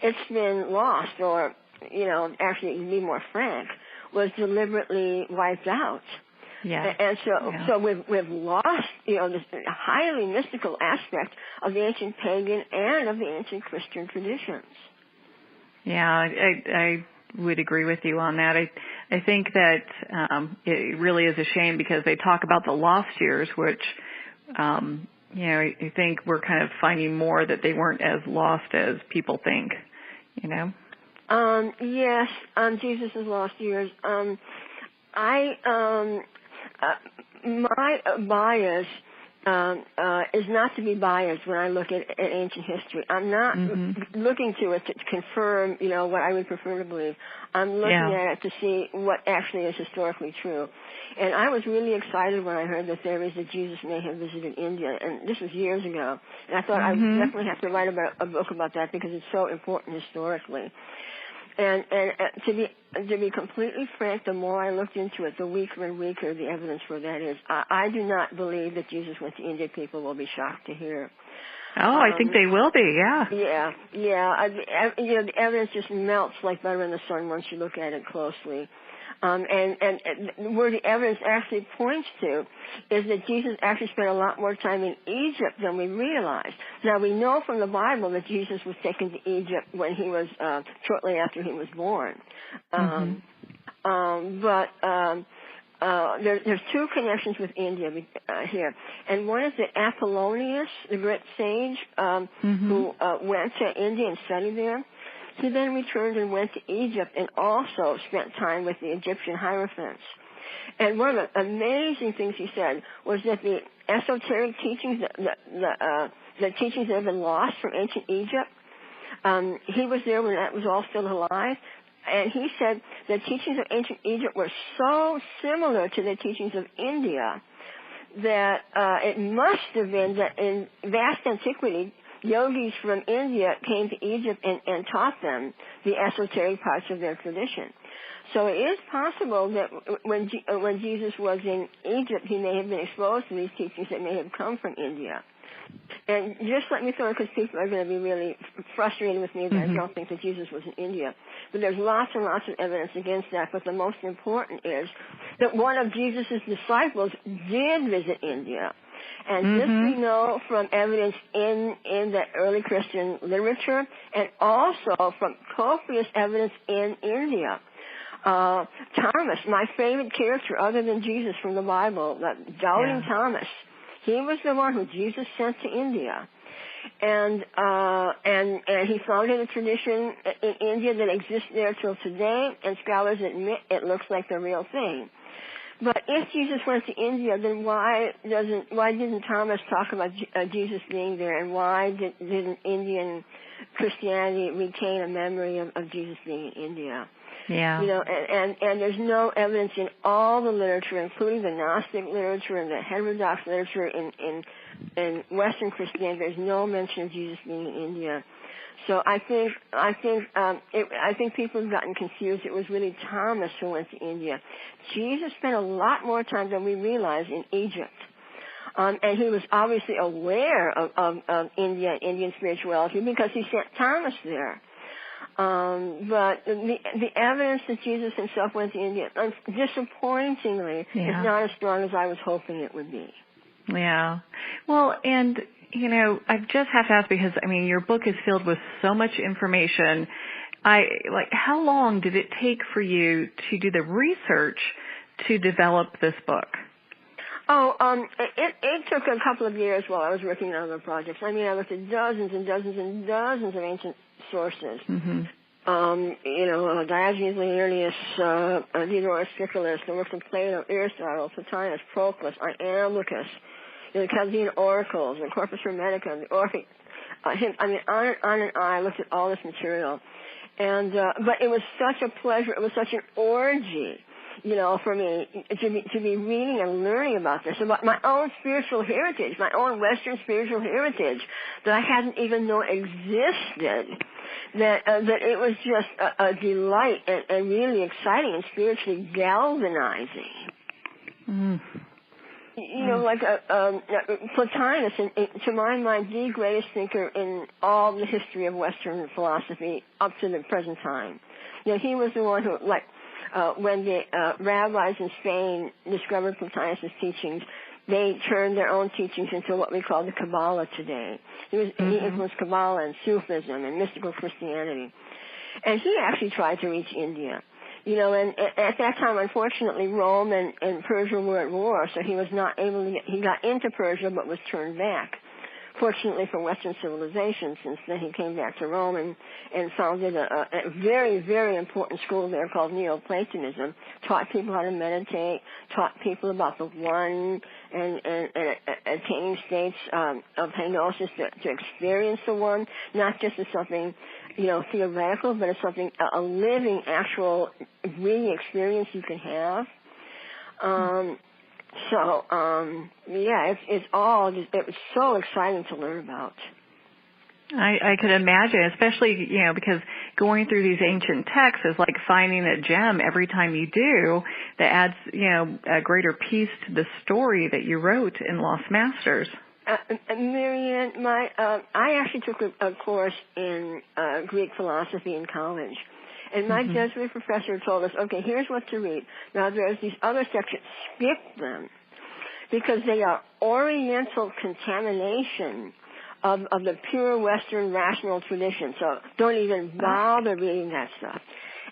it's been lost, or, actually, to be more frank, was deliberately wiped out. Yeah. And so we've lost, this highly mystical aspect of the ancient pagan and of the ancient Christian traditions. Yeah, I would agree with you on that. I think that it really is a shame, because they talk about the lost years, which, I think we're kind of finding more that they weren't as lost as people think, Yes, Jesus' lost years. My bias is not to be biased when I look at ancient history. I'm not looking to it to confirm, what I would prefer to believe. I'm looking at it to see what actually is historically true. And I was really excited when I heard that there is that Jesus may have visited India, and this was years ago. And I thought I would definitely have to write a book about that, because it's so important historically. And to be completely frank, the more I looked into it, the weaker and weaker the evidence for that is. I do not believe that Jesus went to India. People will be shocked to hear. Oh, I think they will be, yeah. Yeah. The evidence just melts like butter in the sun once you look at it closely. And where the evidence actually points to is that Jesus actually spent a lot more time in Egypt than we realized. Now, we know from the Bible that Jesus was taken to Egypt when he was, shortly after he was born. There's 2 connections with India here. And one is that Apollonius, the great sage, who went to India and studied there. He then returned and went to Egypt and also spent time with the Egyptian hierophants. And one of the amazing things he said was that the esoteric teachings, the teachings that have been lost from ancient Egypt, he was there when that was all still alive. And he said the teachings of ancient Egypt were so similar to the teachings of India that it must have been that in vast antiquity, yogis from India came to Egypt and taught them the esoteric parts of their tradition. So it is possible that when Jesus was in Egypt, he may have been exposed to these teachings that may have come from India. And just let me throw it, because people are going to be really frustrated with me that I don't think that Jesus was in India. But there's lots and lots of evidence against that. But the most important is that one of Jesus' disciples did visit India. And this we know from evidence in the early Christian literature, and also from copious evidence in India. Thomas, my favorite character other than Jesus from the Bible, doubting Thomas, he was the one who Jesus sent to India. And he founded a tradition in India that exists there till today, and scholars admit it looks like the real thing. But if Jesus went to India, then why didn't Thomas talk about Jesus being there, and why didn't Indian Christianity retain a memory of Jesus being in India? Yeah. You know, and there's no evidence in all the literature, including the Gnostic literature and the heterodox literature in Western Christianity. There's no mention of Jesus being in India. So I think people have gotten confused. It was really Thomas who went to India. Jesus spent a lot more time than we realize in Egypt. And he was obviously aware of India, Indian spirituality, because he sent Thomas there. But the evidence that Jesus himself went to India, disappointingly, is not as strong as I was hoping it would be. Yeah. Well, and, you know, I just have to ask, because, I mean, your book is filled with so much information. How long did it take for you to do the research to develop this book? It took a couple of years while I was working on other projects. I mean, I looked at dozens and dozens and dozens of ancient sources. Diogenes Laertius, Diodorus Siculus, the works of Plato, Aristotle, Plotinus, Proclus, Iamblichus, the Chaldean oracles, the Corpus Hermeticum, the Orphic, on and on. I looked at all this material, and but it was such a pleasure. It was such an orgy, you know, for me to be reading and learning about this, about my own spiritual heritage, my own Western spiritual heritage that I hadn't even known existed. That it was just a delight and really exciting and spiritually galvanizing. You know, like Plotinus, to my mind, the greatest thinker in all the history of Western philosophy up to the present time. You know, he was the one who, when the rabbis in Spain discovered Plotinus' teachings, they turned their own teachings into what we call the Kabbalah today. He influenced Kabbalah and Sufism and mystical Christianity. And he actually tried to reach India. You know, and at that time, unfortunately, Rome and Persia were at war, so he was not able to he got into Persia but was turned back. Fortunately for Western civilization, since then he came back to Rome and founded a very, very important school there called Neoplatonism, taught people how to meditate, taught people about the one, and attaining states of hypnosis to experience the one, not just as something, you know, theoretical, but as something, a living, actual, really experience you can have. It was so exciting to learn about. I could imagine, especially, you know, because going through these ancient texts is like finding a gem every time you do that adds, you know, a greater piece to the story that you wrote in Lost Masters. Marianne, I actually took a course in Greek philosophy in college. And my Jesuit professor told us, okay, here's what to read. Now, there's these other sections. Skip them, because they are Oriental contamination of the pure Western rational tradition. So don't even bother reading that stuff.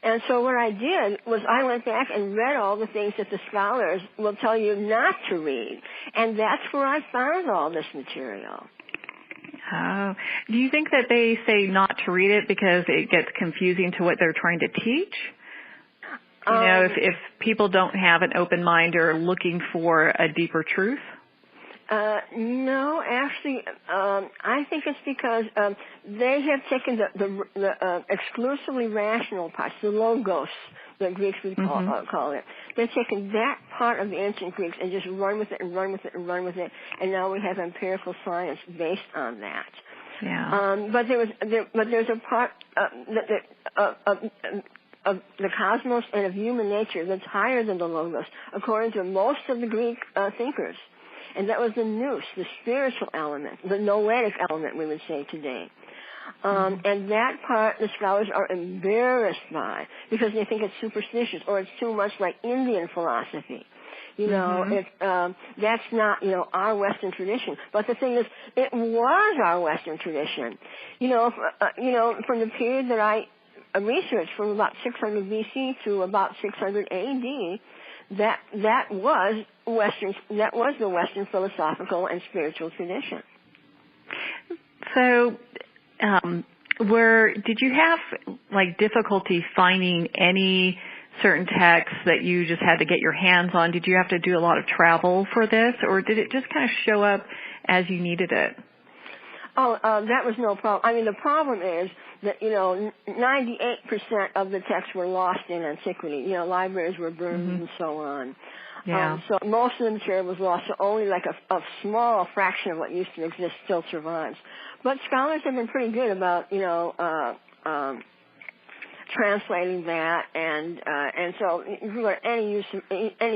And so what I did was I went back and read all the things that the scholars will tell you not to read. And that's where I found all this material. Oh. Do you think that they say not to read it because it gets confusing to what they're trying to teach? You know, if people don't have an open mind or are looking for a deeper truth? No, actually, I think it's because they have taken the exclusively rational parts, the logos, the Greeks would call it. They've taken that part of the ancient Greeks and just run with it and run with it and run with it, and now we have empirical science based on that. Yeah. But there's a part of the cosmos and of human nature that's higher than the logos, according to most of the Greek thinkers. And that was the nous, the spiritual element, the noetic element, we would say today. And that part the scholars are embarrassed by because they think it's superstitious or it's too much like Indian philosophy. You know, that's not, you know, our Western tradition. But the thing is, it was our Western tradition. You know, from the period that I researched, from about 600 BC to about 600 AD, that was the Western philosophical and spiritual tradition. So, did you have like difficulty finding any certain texts that you just had to get your hands on? Did you have to do a lot of travel for this, or did it just kind of show up as you needed it? Oh, that was no problem. I mean, the problem is that, you know, 98% of the texts were lost in antiquity. You know, libraries were burned and so on. Yeah. So most of the material was lost, so only like a small fraction of what used to exist still survives. But scholars have been pretty good about, you know, translating that, and so if you go to any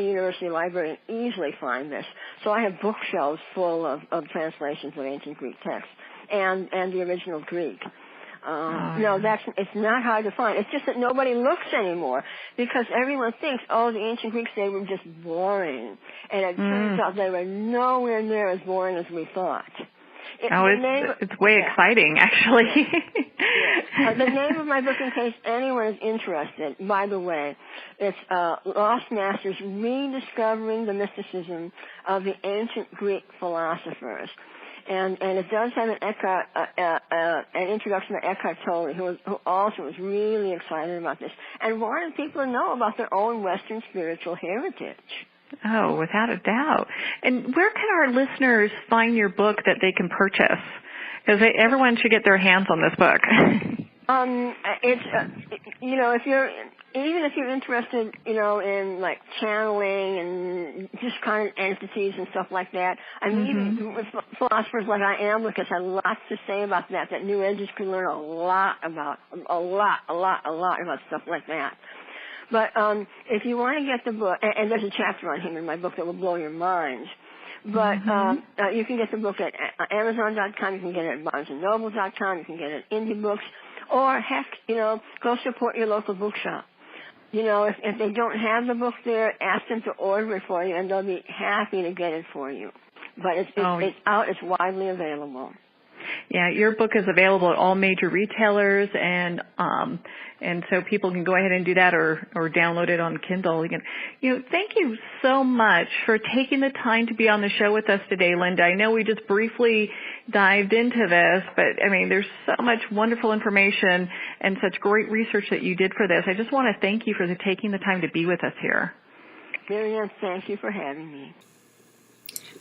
university library and easily find this. So I have bookshelves full of translations of ancient Greek texts and the original Greek. No, it's not hard to find. It's just that nobody looks anymore because everyone thinks, oh, the ancient Greeks, they were just boring. And it turns out they were nowhere near as boring as we thought. It's way exciting, actually. The name of my book, in case anyone is interested, by the way, it's Lost Masters, Rediscovering the Mysticism of the Ancient Greek Philosophers. And it does have an introduction by Eckhart Tolle, who also was really excited about this and wanted people to know about their own Western spiritual heritage. Oh, without a doubt. And where can our listeners find your book that they can purchase? Because everyone should get their hands on this book. It's you know, if you're interested, you know, in like channeling and just kind of entities and stuff like that. I mean, even with philosophers like I am, because I have lots to say about that New Agers can learn a lot about stuff like that. But if you want to get the book, and there's a chapter on him in my book that will blow your mind. But you can get the book at Amazon.com. You can get it at BarnesandNoble.com. You can get it at Indie Books. Or, heck, you know, go support your local bookshop. You know, if they don't have the book there, ask them to order it for you, and they'll be happy to get it for you. But it's out. It's widely available. Yeah, your book is available at all major retailers, and so people can go ahead and do that or download it on Kindle. You know, thank you so much for taking the time to be on the show with us today, Linda. I know we just briefly dived into this, but I mean, there's so much wonderful information and such great research that you did for this. I just want to thank you for taking the time to be with us here. Marianne, thank you for having me.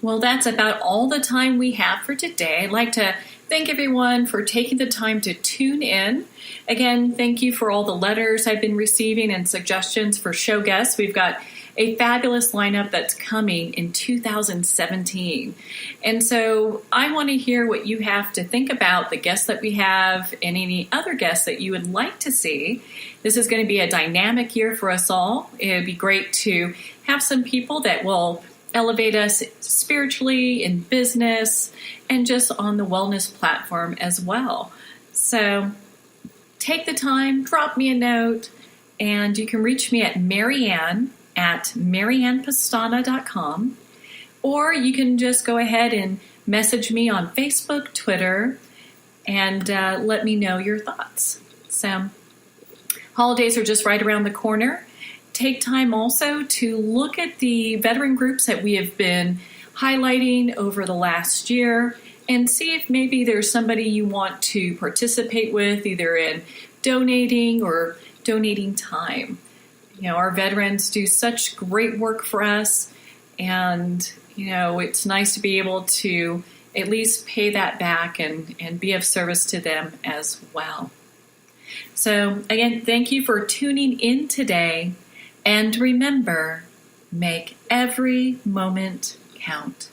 Well, that's about all the time we have for today. I'd like to thank everyone for taking the time to tune in. Again, thank you for all the letters I've been receiving and suggestions for show guests. We've got a fabulous lineup that's coming in 2017. And so I want to hear what you have to think about the guests that we have and any other guests that you would like to see. This is going to be a dynamic year for us all. It would be great to have some people that will elevate us spiritually, in business, and just on the wellness platform as well. So take the time, drop me a note, and you can reach me at Marianne at mariannepastana.com, or you can just go ahead and message me on Facebook, Twitter, and let me know your thoughts. So holidays are just right around the corner. Take time also to look at the veteran groups that we have been highlighting over the last year and see if maybe there's somebody you want to participate with, either in donating or donating time. You know, our veterans do such great work for us, and, you know, it's nice to be able to at least pay that back and be of service to them as well. So, again, thank you for tuning in today. And remember, make every moment count.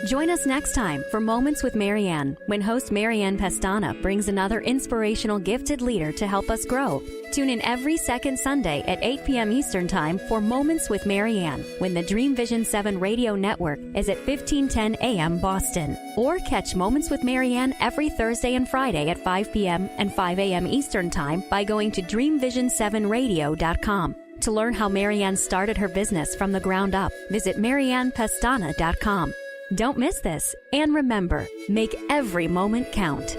Join us next time for Moments with Marianne, when host Marianne Pestana brings another inspirational gifted leader to help us grow. Tune in every second Sunday at 8 p.m. Eastern Time for Moments with Marianne, when the Dream Vision 7 radio network is at 1510 a.m. Boston. Or catch Moments with Marianne every Thursday and Friday at 5 p.m. and 5 a.m. Eastern Time by going to dreamvision7radio.com. To learn how Marianne started her business from the ground up, visit mariannepestana.com. Don't miss this, and remember, make every moment count.